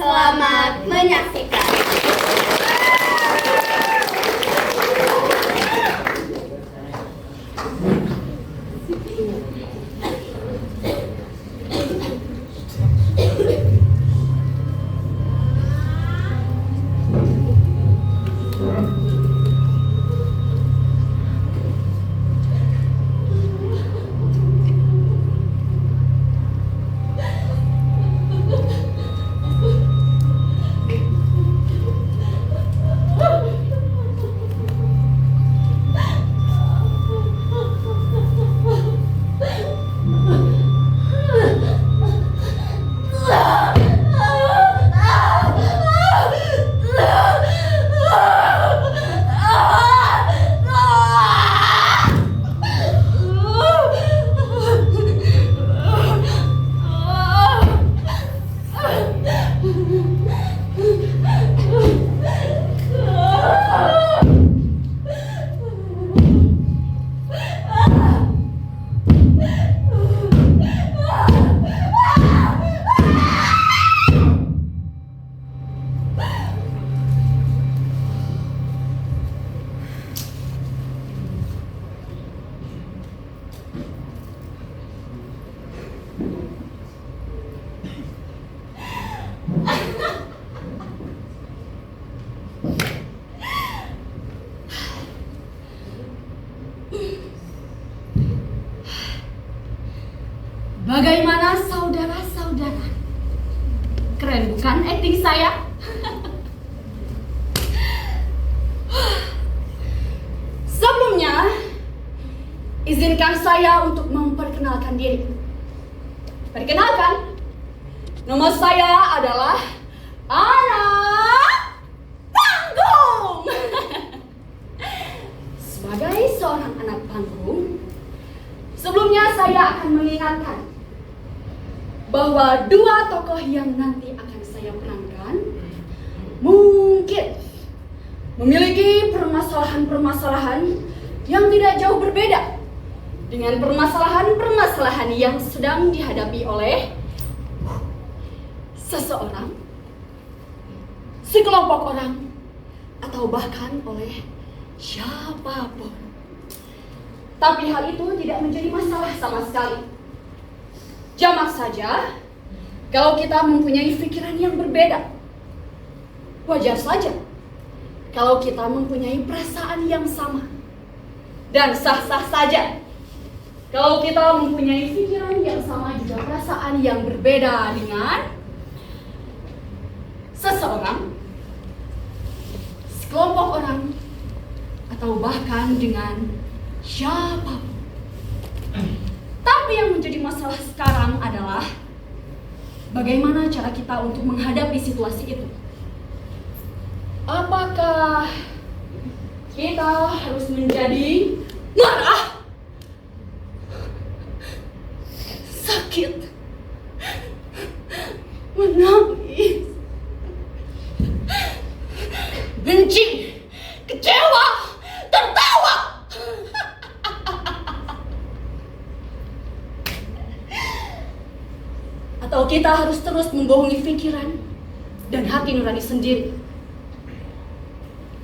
Selamat menyaksikan. Bagaimana saudara-saudara? Keren bukan acting saya? Sebelumnya, izinkan saya untuk memperkenalkan diri. Perkenalkan, nama saya adalah Anak Panggung. Sebagai seorang anak panggung, sebelumnya saya akan mengingatkan bahwa dua tokoh yang nanti akan saya perankan mungkin memiliki permasalahan-permasalahan yang tidak jauh berbeda dengan permasalahan-permasalahan yang sedang dihadapi oleh seseorang, sekelompok orang, atau bahkan oleh siapapun. Tapi hal itu tidak menjadi masalah sama sekali. Jamak saja kalau kita mempunyai pikiran yang berbeda. Wajar saja kalau kita mempunyai perasaan yang sama. Dan sah-sah saja kalau kita mempunyai pikiran yang sama juga perasaan yang berbeda dengan seseorang, sekelompok orang, atau bahkan dengan siapapun. Tapi yang menjadi masalah sekarang adalah bagaimana cara kita untuk menghadapi situasi itu. Apakah kita harus menjadi marah, sakit, menangis, benci, kecewa, tertawa? Atau kita harus terus membohongi pikiran dan hati nurani sendiri?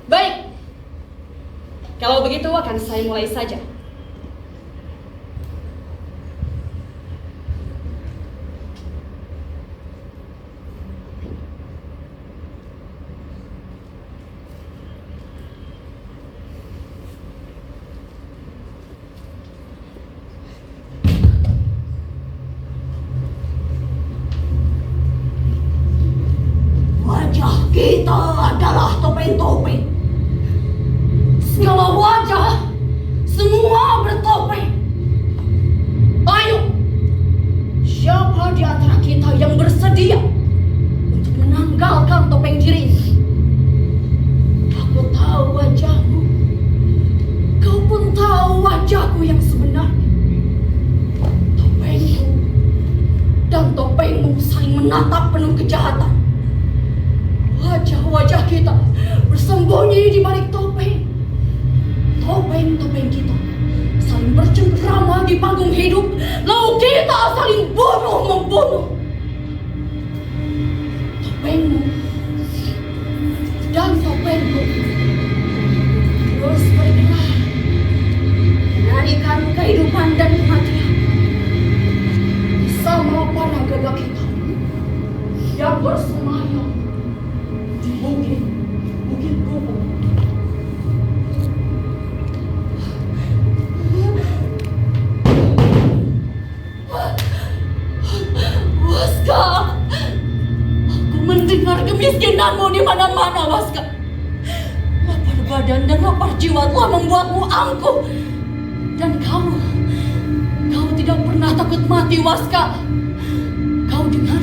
Baik, kalau begitu akan saya mulai saja. Kita adalah topeng-topeng. Segala wajah, semua bertopeng. Ayo, siapa di antara kita yang bersedia untuk menanggalkan topeng dirinya? Aku tahu wajahmu. Kau pun tahu wajahku yang sebenarnya. Topengku dan topengmu saling menatap penuh kejahatan. Wajah-wajah kita bersembunyi di balik topeng. Topeng-topeng kita saling bercengkrama di panggung hidup, lalu kita saling bunuh-membunuh. Topengmu sedang bersemayam di bukit kubu. Waska, aku mendengar kemiskinanmu di mana-mana, Waska. Lapar badan dan lapar jiwa telah membuatmu angkuh. Dan kamu tidak pernah takut mati, Waska. Kau dengar?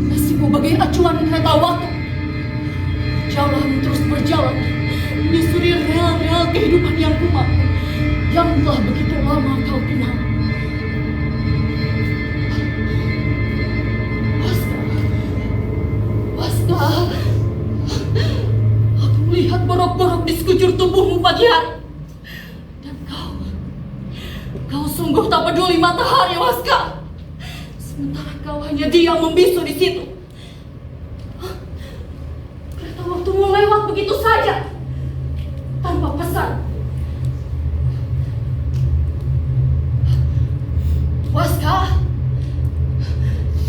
Nasibmu bagai acuan kereta waktu. Jalan terus berjalan, menyusuri rel-rel kehidupan yang kuat, yang telah begitu lama kau kenal. Waska, aku melihat borok-borok di sekujur tubuhmu pagi hari. Dan kau sungguh tak peduli matahari, Waska. Sementara kau hanya diam membisu di situ. Kereta waktumu lewat begitu saja, tanpa pesan. Waska,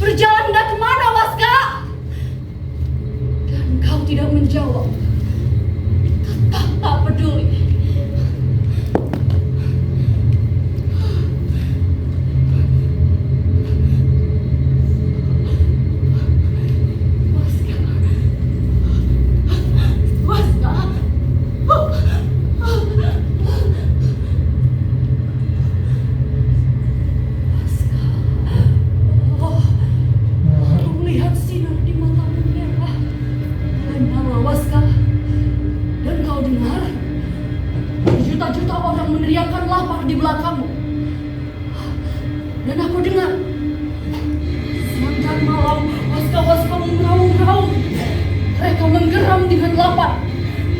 berjalan hendak kemana, Waska? Dan kau tidak menjawab. Tetap tak peduli. Meneriakkan lapar di belakangmu. Dan aku dengar siang dan malam Waska meraung-raung. Mereka menggeram dengan lapar.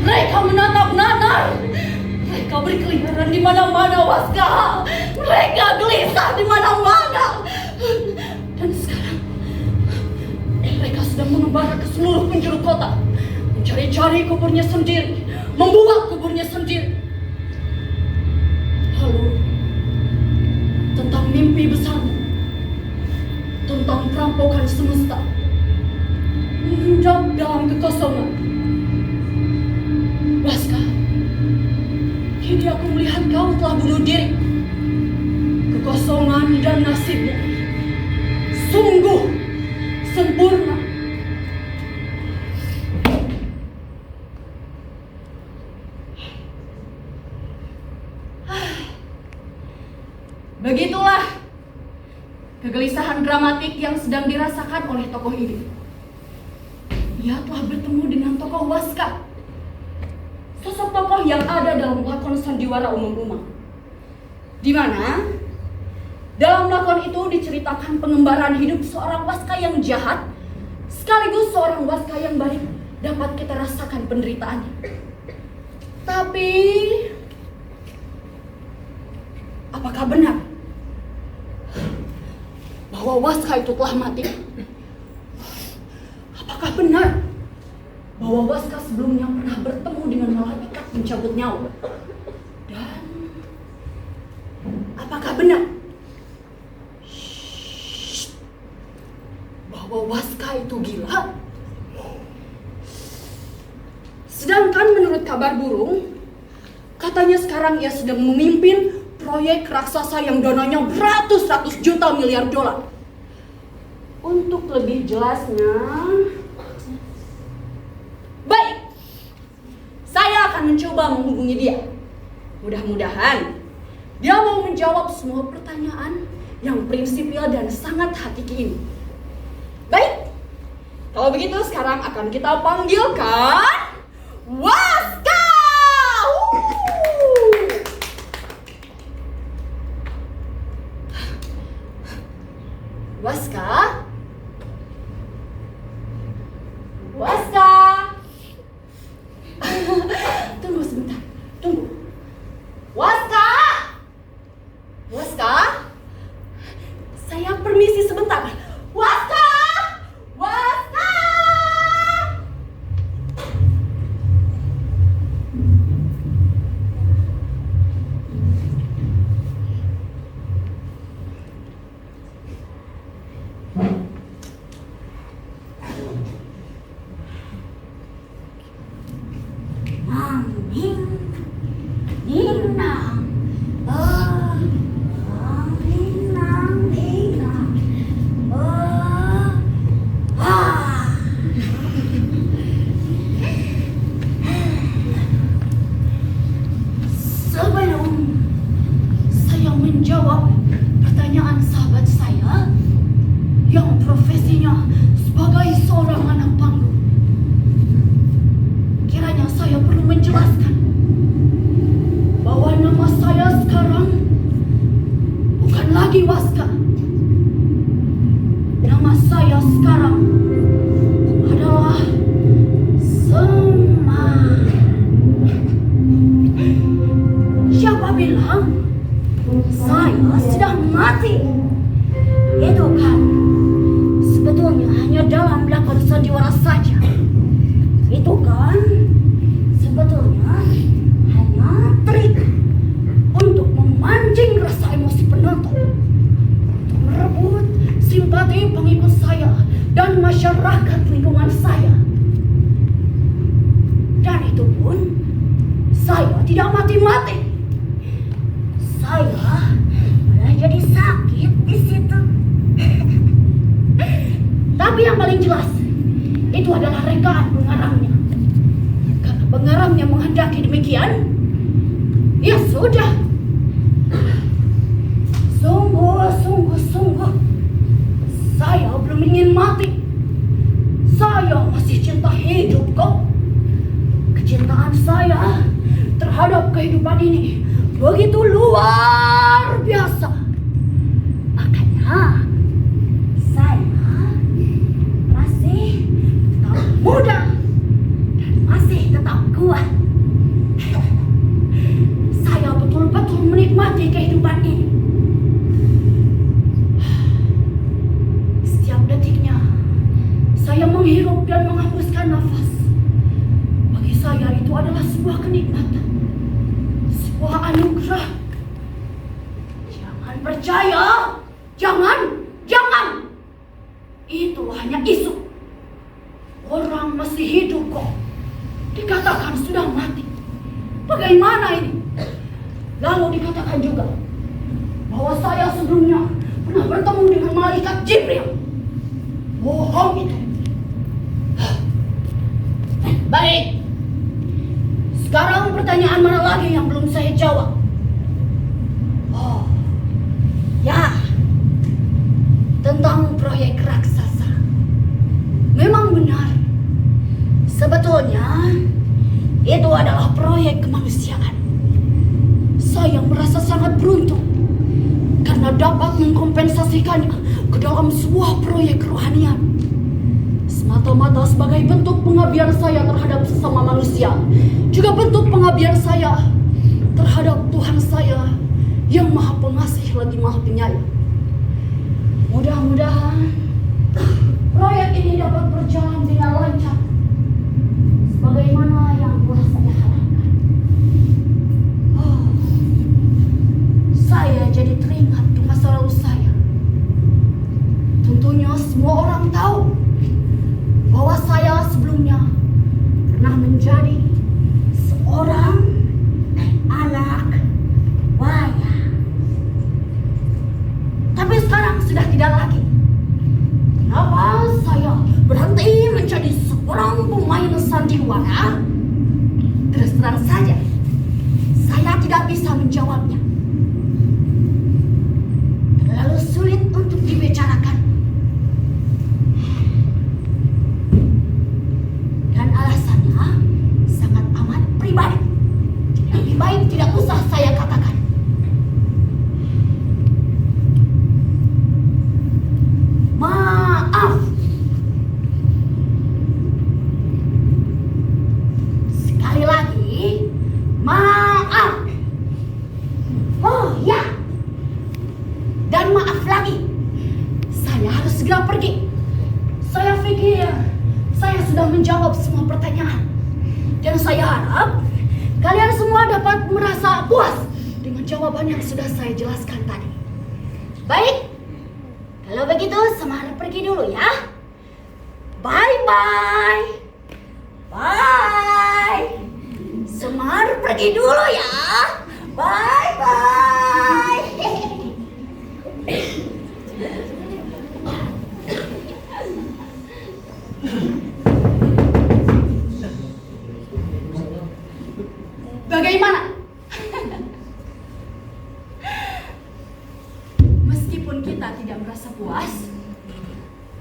Mereka menatap nanar. Mereka berkeliaran di mana-mana, Waska. Mereka gelisah di mana-mana. Dan sekarang mereka sedang mengembara ke seluruh penjuru kota, mencari-cari kuburnya sendiri, membuat kuburnya sendiri. Lalu, tentang mimpi besarmu, tentang perampokan semesta, mengendap dalam kekosongan. Waska, kini aku melihat kau telah bunuh diri. Kekosongan dan nasibmu sungguh sempurna. Begitulah kegelisahan dramatik yang sedang dirasakan oleh tokoh ini. Ia telah bertemu dengan tokoh Waska, sosok tokoh yang ada dalam lakon Sandiwara Umum Rumah, di mana dalam lakon itu diceritakan pengembaraan hidup seorang Waska yang jahat, sekaligus seorang Waska yang baik dapat kita rasakan penderitaannya. Tapi apakah benar bahwa Waska itu telah mati? Apakah benar bahwa Waska sebelumnya pernah bertemu dengan malaikat pencabut nyawa? Dan apakah benar bahwa Waska itu gila? Sedangkan menurut kabar burung, katanya sekarang ia sedang memimpin proyek raksasa yang dananya beratus-ratus juta miliar dolar. Untuk lebih jelasnya, baik, saya akan mencoba menghubungi dia. Mudah-mudahan dia mau menjawab semua pertanyaan yang prinsipil dan sangat hakiki ini. Baik, kalau begitu sekarang akan kita panggilkan Waska. Waska? Waska? Tunggu sebentar, tunggu. Waska? Waska? Saya permisi sebentar. Waska? Waska? seorang anak panggung. Kiranya saya perlu menjelaskan bahwa nama saya sekarang bukan lagi Waska. Nama saya sekarang adalah Semar. Siapa bilang saya sudah mati? Itu kan sebetulnya hanya dalam lakon sandiwara saja. Itu kan sebetulnya hanya trik untuk memancing rasa emosi penonton, untuk merebut simpati pengikut saya dan masyarakat lingkungan saya. Dan itu pun saya tidak mati-mati. Saya malah jadi sakit di situ. Tapi yang paling jelas itu adalah rekaan pengarangnya. Karena pengarangnya menghendaki demikian, ya sudah. Sungguh, saya belum ingin mati. Saya masih cinta hidup kok. Kecintaan saya terhadap kehidupan ini begitu luar biasa. Makanya saya masih tetap muda dan masih tetap kuat. Saya betul-betul menikmati kehidupan ini. Setiap detiknya saya menghirup dan menghembuskan nafas. Bagi saya itu adalah sebuah kenikmatan, sebuah anugerah. Jangan percaya, jangan. Itu hanya isu. Orang masih hidup kok, dikatakan sudah mati. Bagaimana ini? Lalu dikatakan juga bahwa saya sebelumnya pernah bertemu dengan malaikat Jibril. Bohong itu. Baik. Sekarang pertanyaan mana lagi yang belum saya jawab? Oh, ya, tentang proyek raksasa. Memang benar. Sebetulnya itu adalah proyek kemanusiaan. Saya merasa sangat beruntung karena dapat mengkompensasikannya ke dalam sebuah proyek kerohanian. Semata-mata sebagai bentuk pengabdian saya terhadap sesama manusia, juga bentuk pengabdian saya terhadap Tuhan saya yang Maha Pengasih lagi Maha Penyayang. Mudah-mudahan proyek ini dapat berjalan dengan lancar sebagaimana yang telah saya harapkan. Saya jadi teringat di masa lalu saya. Tentunya semua orang tahu bahwa saya sebelumnya pernah menjadi seorang anak wayang. Tapi sekarang sudah tidak lagi. Kenapa saya berhenti menjadi seorang pemain sandiwara? Terus terang saja, saya tidak bisa menjawabnya. Terlalu sulit untuk dibicarakan. Dan alasannya sangat amat pribadi. Lebih baik tidak usah saya katakan. Maaf. Sekali lagi, maaf. Oh ya. Dan maaf lagi. Saya harus segera pergi. Saya pikir saya sudah menjawab semua pertanyaan. Dan saya harap kalian semua dapat merasa puas dengan jawaban yang sudah saya jelaskan tadi. Baik. Kalau begitu, Semar pergi dulu ya. Bye-bye. Bye. Semar pergi dulu ya. Bye-bye. Bagaimana? Meskipun kita tidak merasa puas,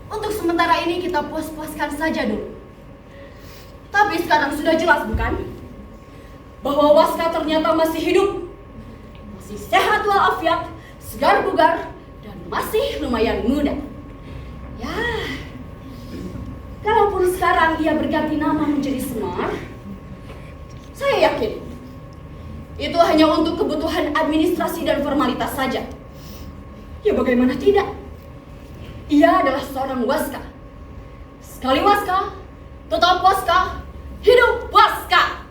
untuk sementara ini kita puas-puaskan saja dulu. Tapi sekarang sudah jelas bukan? Bahwa Waska ternyata masih hidup. Masih sehat walafiat, segar bugar, dan masih lumayan muda. Ya, kalaupun sekarang ia berganti nama menjadi Semar, saya yakin itu hanya untuk kebutuhan administrasi dan formalitas saja. Ya bagaimana tidak? Ia adalah seorang Waska. Sekali Waska, tetap Waska, hidup Waska.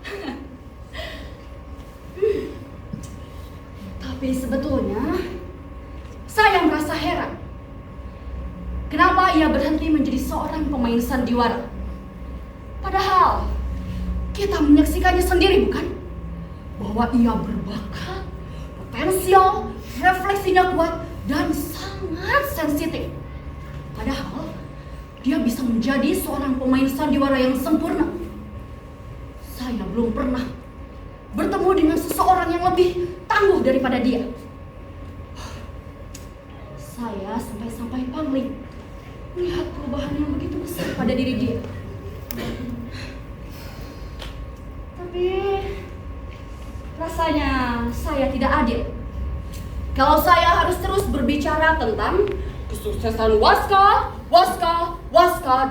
Tapi sebetulnya saya merasa heran. Kenapa ia berhenti menjadi seorang pemain sandiwara? Padahal kita menyaksikannya sendiri bukan? Bahwa ia berbakat, potensial, refleksinya kuat, dan sangat sensitif. Padahal dia bisa menjadi seorang pemain sandiwara yang sempurna. Saya belum pernah bertemu dengan seseorang yang lebih tangguh daripada dia. Saya sampai-sampai pangling melihat perubahan yang begitu besar pada diri dia. Tapi rasanya saya tidak adil kalau saya harus terus berbicara tentang kesuksesan Waska,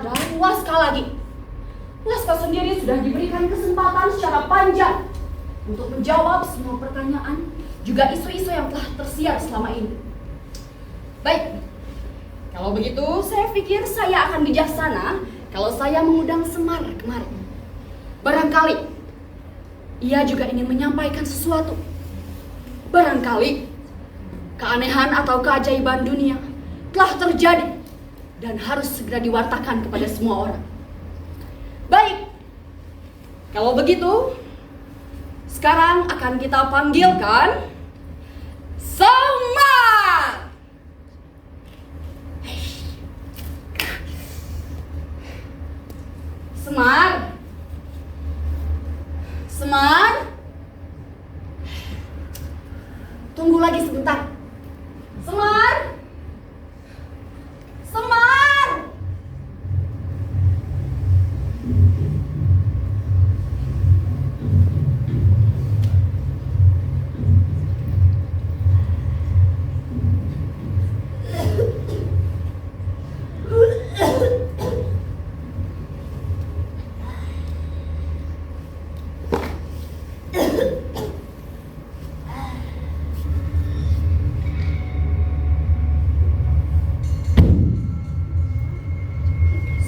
dan Waska lagi. Waska sendiri sudah diberikan kesempatan secara panjang untuk menjawab semua pertanyaan, juga isu-isu yang telah tersiar selama ini. Baik, kalau begitu saya pikir saya akan bijaksana kalau saya mengundang Semar kemari. Barangkali ia juga ingin menyampaikan sesuatu. Barangkali keanehan atau keajaiban dunia telah terjadi dan harus segera diwartakan kepada semua orang. Baik, kalau begitu sekarang akan kita panggilkan Semar. Semar. Semar. Tunggu lagi sebentar. Semar. Semar.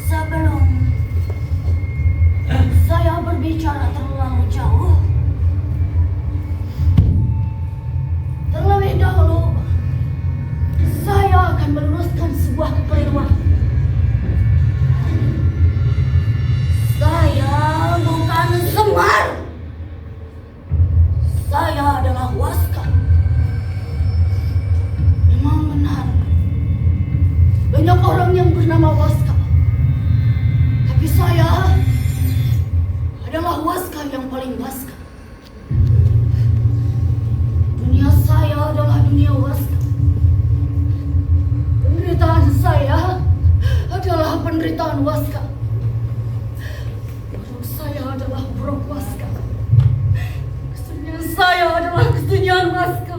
Sebelum saya berbicara terlalu jauh, terlebih dahulu saya akan meluruskan sebuah kekeliruan. Saya bukan Semar. Saya adalah Waska. Memang benar, banyak orang yang bernama Waska. Tapi saya adalah Waska yang paling Waska. Dunia saya adalah dunia Waska. Penderitaan saya adalah penderitaan Waska. Buruk saya adalah buruk Waska. Kesunyian saya adalah kesunyian Waska.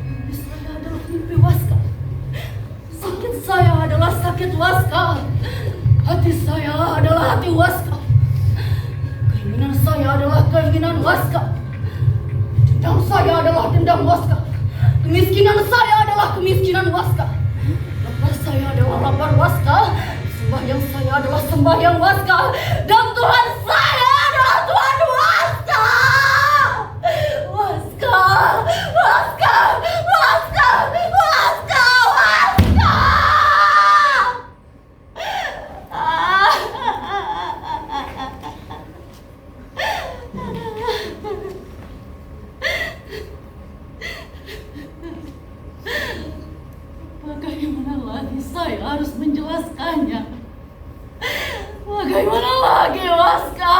Mimpi saya adalah mimpi Waska. Sakit saya adalah sakit Waska. Hati saya adalah hati Waska. Keinginan saya adalah keinginan Waska. Dendam saya adalah dendam Waska. Kemiskinan saya adalah kemiskinan Waska. Lapar saya adalah lapar Waska. Sembahyang saya adalah sembahyang Waska. Dan Tuhan saya adalah Tuhan Waska. Waska, Waska, Waska, Waska, Waska. Bagaimana lagi saya harus menjelaskannya? Bagaimana lagi, Waska?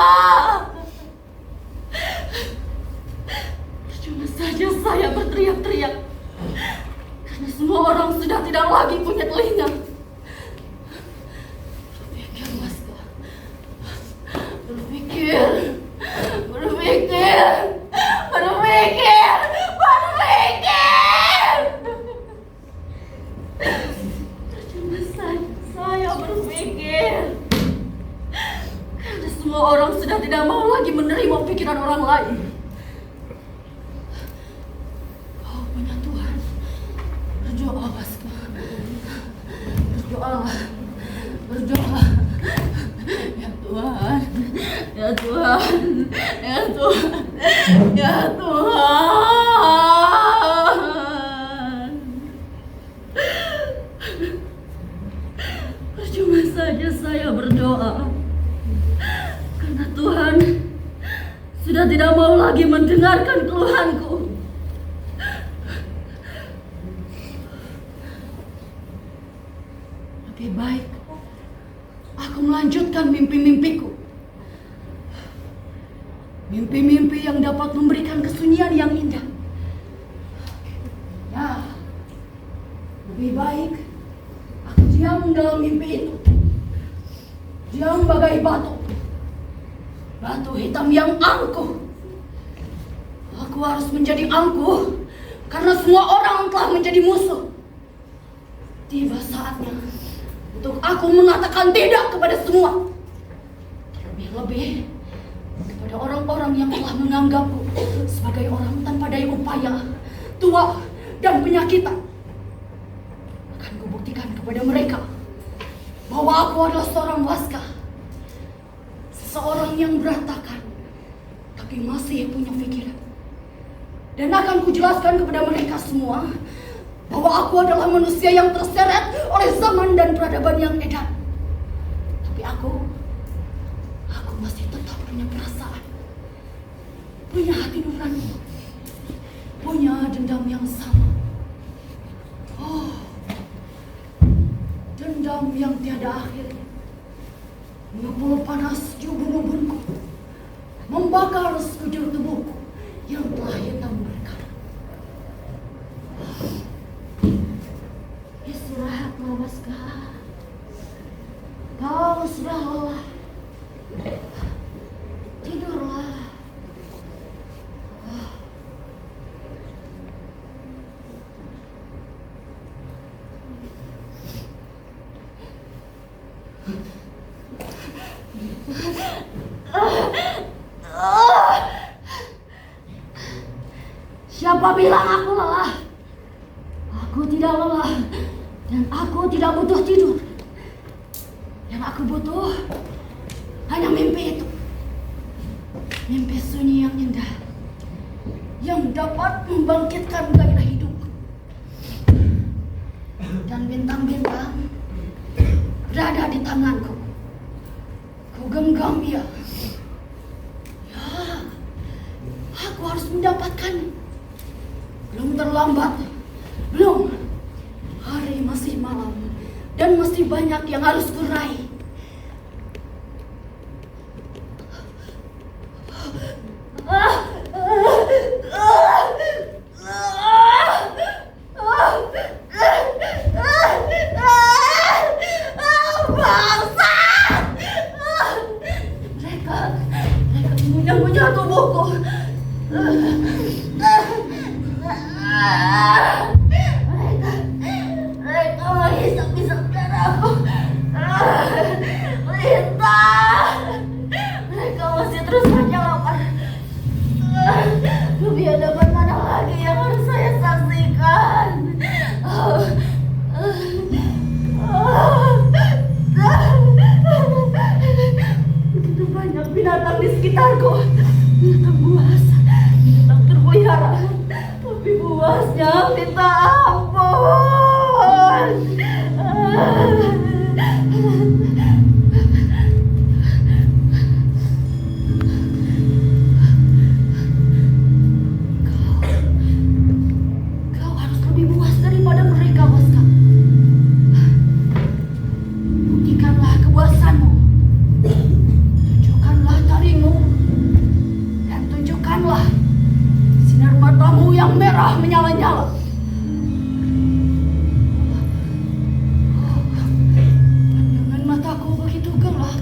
Cuma saja saya berteriak-teriak karena semua orang sudah tidak lagi punya telinga. pikir. Karena semua orang sudah tidak mau lagi menerima pikiran orang lain. Kau punya Tuhan. Berdoa, Waska. Berdoa. Berdoa. Ya Tuhan. Ya Tuhan. Ya Tuhan. Ya Tuhan. Percuma saja saya berdoa. Karena Tuhan sudah tidak mau lagi mendengarkan keluhanku. Lebih baik aku melanjutkan mimpi-mimpiku. Mimpi-mimpi yang dapat memberikan kesunyian yang indah. Ya, lebih baik aku diam dalam mimpi itu. Diam bagai batu. Batu hitam yang angkuh. Aku harus menjadi angkuh karena semua orang telah menjadi musuh. Tiba saatnya untuk aku mengatakan tidak kepada semua. Terlebih-lebih kepada orang-orang yang telah menganggapku sebagai orang tanpa daya upaya, tua dan penyakitan. Akan kubuktikan kepada mereka bahwa aku adalah seorang Waska. Seseorang yang berantakan tapi masih punya pikiran. Dan akan kujelaskan kepada mereka semua bahwa aku adalah manusia yang terseret oleh zaman dan peradaban yang edan. Tapi aku masih tetap punya perasaan, punya hati nurani, punya dendam yang sama. Oh, dendam yang tiada akhir, mengepul panas di ubun-ubunku, membakar sekujur tubuhku yang telah hitam berkarat. Istirahatlah, Waska. Kau sudah lelah. Tidurlah. Siapa bilang aku lelah? Aku tidak lelah dan aku tidak butuh tidur. Yang aku butuh hanya mimpi itu. Mimpi sunyi yang indah yang dapat membangkitkan gairah hidup. Dan bintang-bintang berada di tanganku. Ku genggam ia. Ya, aku harus mendapatkannya. Belum terlambat. Belum. Hari masih malam dan masih banyak yang harus kurai. Mereka mengunyah-ngunyah tubuhku. Mereka menghisap-hisap darahku. Lintang, mereka masih terus saja lapar. Kebiadaban mana lagi yang harus saya saksikan? Begitu banyak binatang di sekitarku. Binatang buas, binatang terpelihara. Tapi buasnya minta ampun. Kau harus lebih buas daripada mereka, Waska. Buktikanlah kebuasanmu. Tunjukkanlah taringmu. Dan tunjukkanlah sinar matamu yang merah menyala-nyala. Pandangan mataku begitu gelap.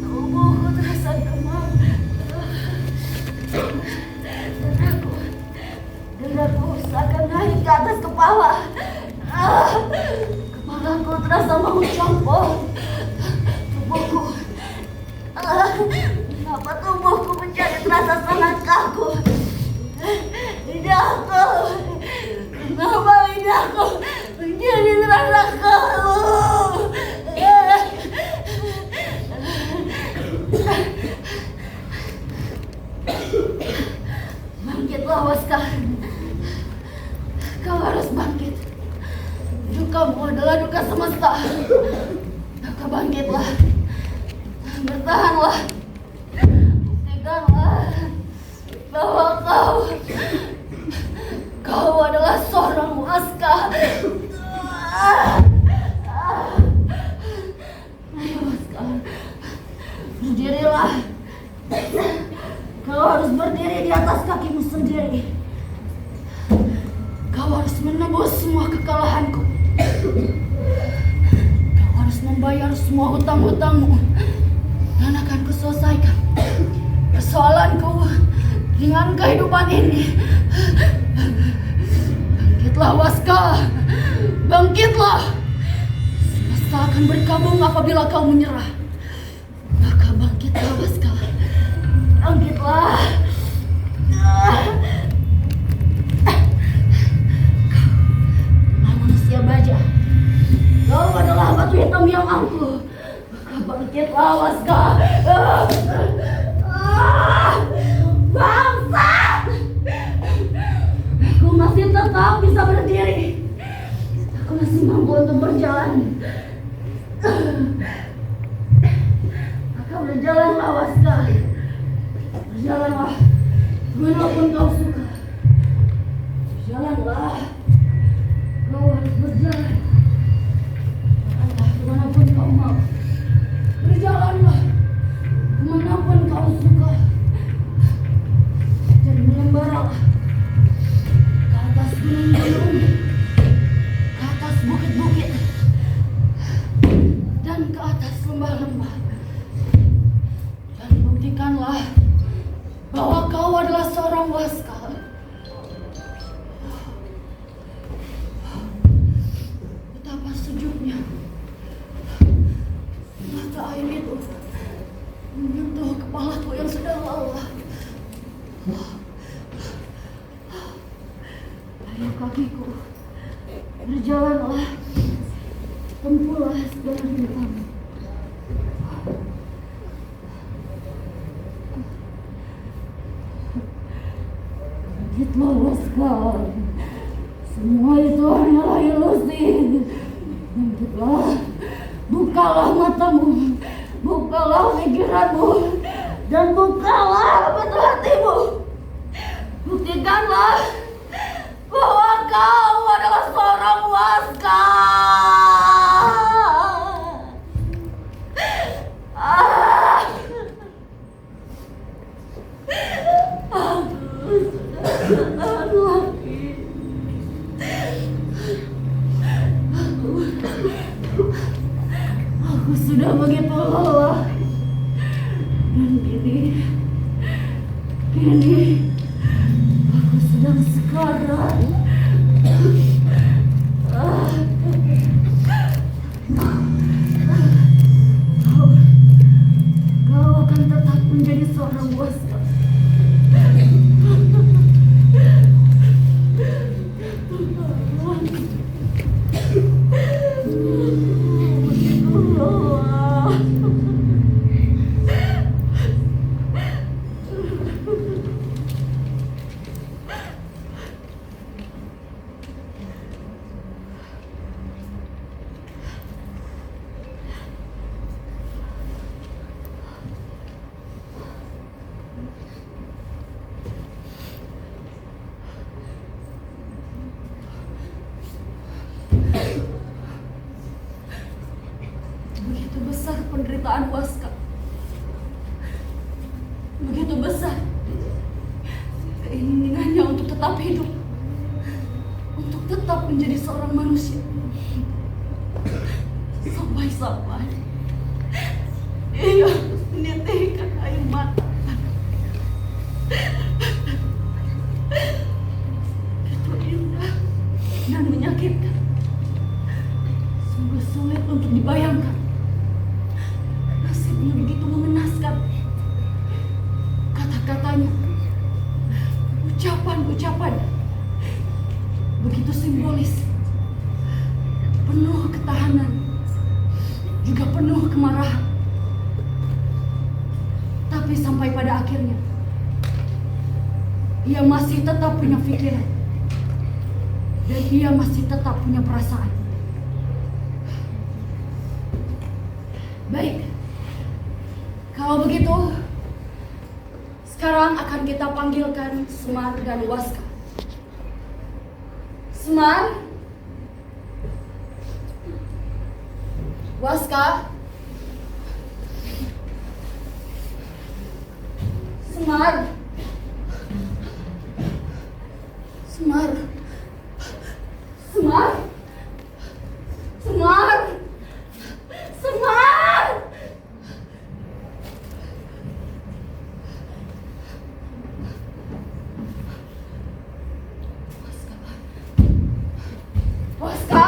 Tubuhku terasa demam. Dadaku seakan naik ke atas kepala. dukamu adalah duka semesta. Maka bangkitlah, bertahanlah, buktikanlah bahwa kau adalah seorang Waska. Ayo Waska, berdirilah. Kau harus berdiri di atas kakimu sendiri. Kau harus menebus semua kekalahanku. Kau harus membayar semua hutang-hutangmu. Dan akan kuselesaikan persoalanku dengan kehidupan ini. Bangkitlah Waska, bangkitlah. Semesta akan berkabung apabila kau menyerah. Maka bangkitlah Waska, bangkitlah. Kau manusia baja, kau adalah batu hitam yang angkuh. Maka bangkitlah Waska. Bangsat! Aku masih tetap bisa berdiri. Aku masih mampu untuk berjalan. Maka berjalanlah Waska. Berjalanlah dimanapun kau suka. Berjalanlah. Kau harus berjalan. Berjalanlah dimanapun kau mau. Berjalanlah dimanapun kau suka. Dan mengembaralah ke atas gunung-gunung, ke atas bukit-bukit, dan ke atas lembah-lembah. Dan buktikanlah bahwa kau adalah seorang Waska. Betapa sejuknya mata air itu menyentuh kepalaku yang sedang lelah. Ayo kakiku, berjalanlah, tempuhlah segala rintangan. Bangkitlah Waska, semua itu hanyalah ilusi. Bangkitlah, bukalah matamu, bukalah pikiranmu, dan bukalah mata hatimu. Buktikanlah bahwa kau adalah seorang Waska. Aku sudah begitu lelah. Dan kini aku sedang sekarat. Kau akan tetap menjadi seorang Waska. Begitu besar penderitaan Waska. Begitu besar keinginannya untuk tetap hidup, untuk tetap menjadi seorang manusia. Sampai-sampai ia harus menitikkan air mata. Itu indah dan menyakitkan. Sungguh sulit untuk dibayangkan. Nasibnya begitu mengenaskan. Kata-katanya, ucapan-ucapan begitu simbolis, penuh ketahanan, juga penuh kemarahan. Tapi sampai pada akhirnya, ia masih tetap punya pikiran, dan ia masih tetap punya perasaan. Baik. Kalau begitu, sekarang akan kita panggilkan Semar dan Waska. Semar, Waska, Semar, Semar, Semar, Semar, Semar. Waska,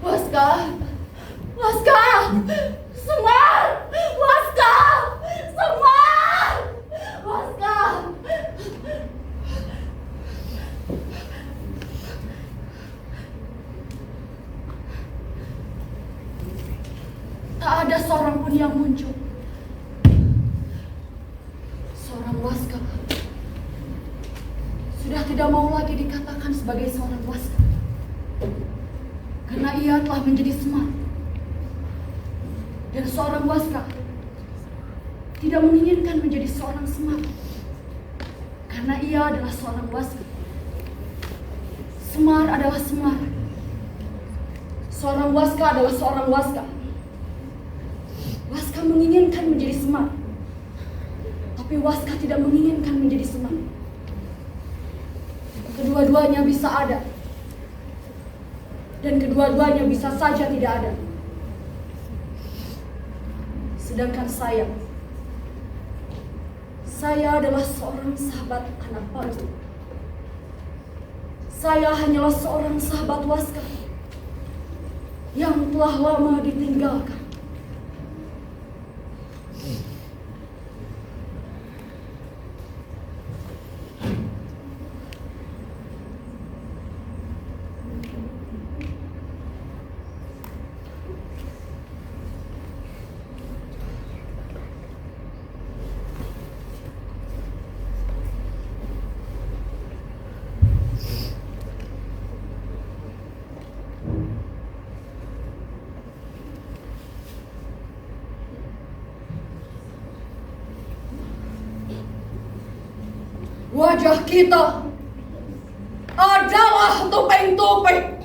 Waska, Waska, Semar, Waska, Semar, Waska. Tak ada seorang pun yang muncul. Seorang Waska sudah tidak mau lagi dikatakan sebagai seorang Waska, karena ia telah menjadi Semar. Dan seorang Waska tidak menginginkan menjadi seorang Semar, karena ia adalah seorang Waska. Semar adalah Semar. Seorang Waska adalah seorang Waska. Waska menginginkan menjadi Semar, tapi Waska tidak menginginkan menjadi Semar. Kedua-duanya bisa ada, dan kedua-duanya bisa saja tidak ada. Sedangkan saya adalah seorang sahabat anak bangsa. Saya hanyalah seorang sahabat Waska yang telah lama ditinggalkan. Wajah kita adalah topeng-topeng.